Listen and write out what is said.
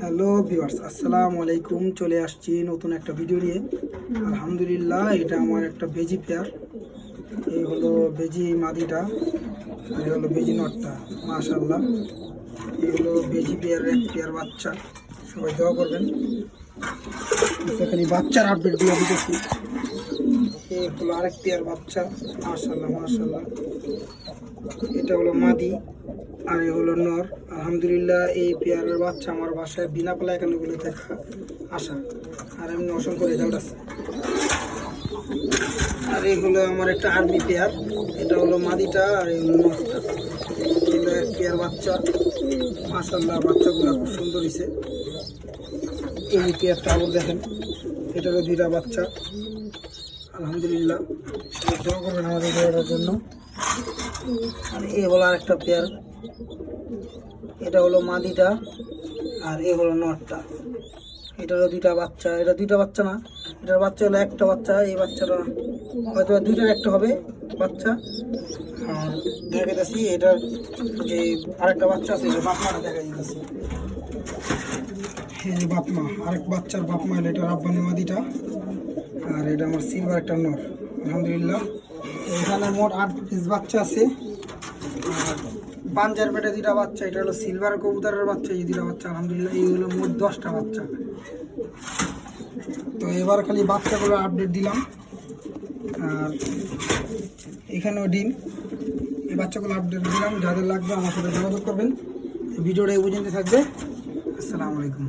Hello viewers, আসসালামু আলাইকুম। চলে আসছি নতুন একটা ভিডিও নিয়ে। আলহামদুলিল্লাহ, এটা আমার একটা বেজি পেয়ার। এই হলো বেজি মাদিটা, আর এই হলো বেজি নটটা। মাশাআল্লাহ, এই হলো বেজি পেয়ার, এক পেয়ার বাচ্চা। সবাই দোয়া করবেন। এখানে বাচ্চার আপডেট দিয়ে দিতেছি। এই হলো আরেক পেয়ার বাচ্চা। মাশাআল্লাহ মাশাআল্লাহ, এটা হলো মাদি আর এই হলো নর। আলহামদুলিল্লাহ, এই পেয়ারের বাচ্চা আমার বাসায় বিনা পালা এখানেগুলো দেখা আসা, আর এমনি অসংখ্য রেজাল্ট আছে। আর এই হলো আমার একটা আর্মি পেয়ার, এটা হলো মাদিটা আর এই হলো নরটা। এটা এক পেয়ার বাচ্চা। মাশাআল্লাহ, বাচ্চাগুলো খুব সুন্দর হয়েছে। এই পেয়ারটা আবার দেখেন, এটারও দুইটা বাচ্চা। আলহামদুলিল্লাহ, দোয়া করবেন আমাদের পেয়ারের জন্য। আর এই হলো আরেকটা পেয়ার, এটা হলো মাদিটা আর এই হলো নটটা। এটারও দুইটা বাচ্চা। এটা দুইটা বাচ্চা না, এটার বাচ্চা হলো একটা বাচ্চা। এই বাচ্চাটা হয়তো দুইটার একটা হবে বাচ্চা। আর দেখা যাচ্ছে এটার যে আরেকটা বাচ্চা আছে, এটা বাপমাটা দেখা যাচ্ছে। এই যে বাপমা, আরেক বাচ্চার বাপমা হলো এটা রাব্বানি মাদিটা, আর এটা আমার সিলভার একটা নর। আলহামদুলিল্লাহ, এখানে মোট 8 পিস বাচ্চা আছে। পাঞ্জার পেটে দুইটা বাচ্চা, এটা হলো সিলভার কবুতরের বাচ্চা, এই দুইটা বাচ্চা। আলহামদুলিল্লাহ, এই হলো মোট 10টা বাচ্চা। তো এবার খালি বাচ্চাগুলো আপডেট দিলাম। আর এখানেও ডিম, এই বাচ্চাগুলো আপডেট দিলাম। যাদের লাগবে আমার সাথে যোগাযোগ করবেন। ভিডিওটা এই পর্যন্ত থাকবে। আসসালামু আলাইকুম।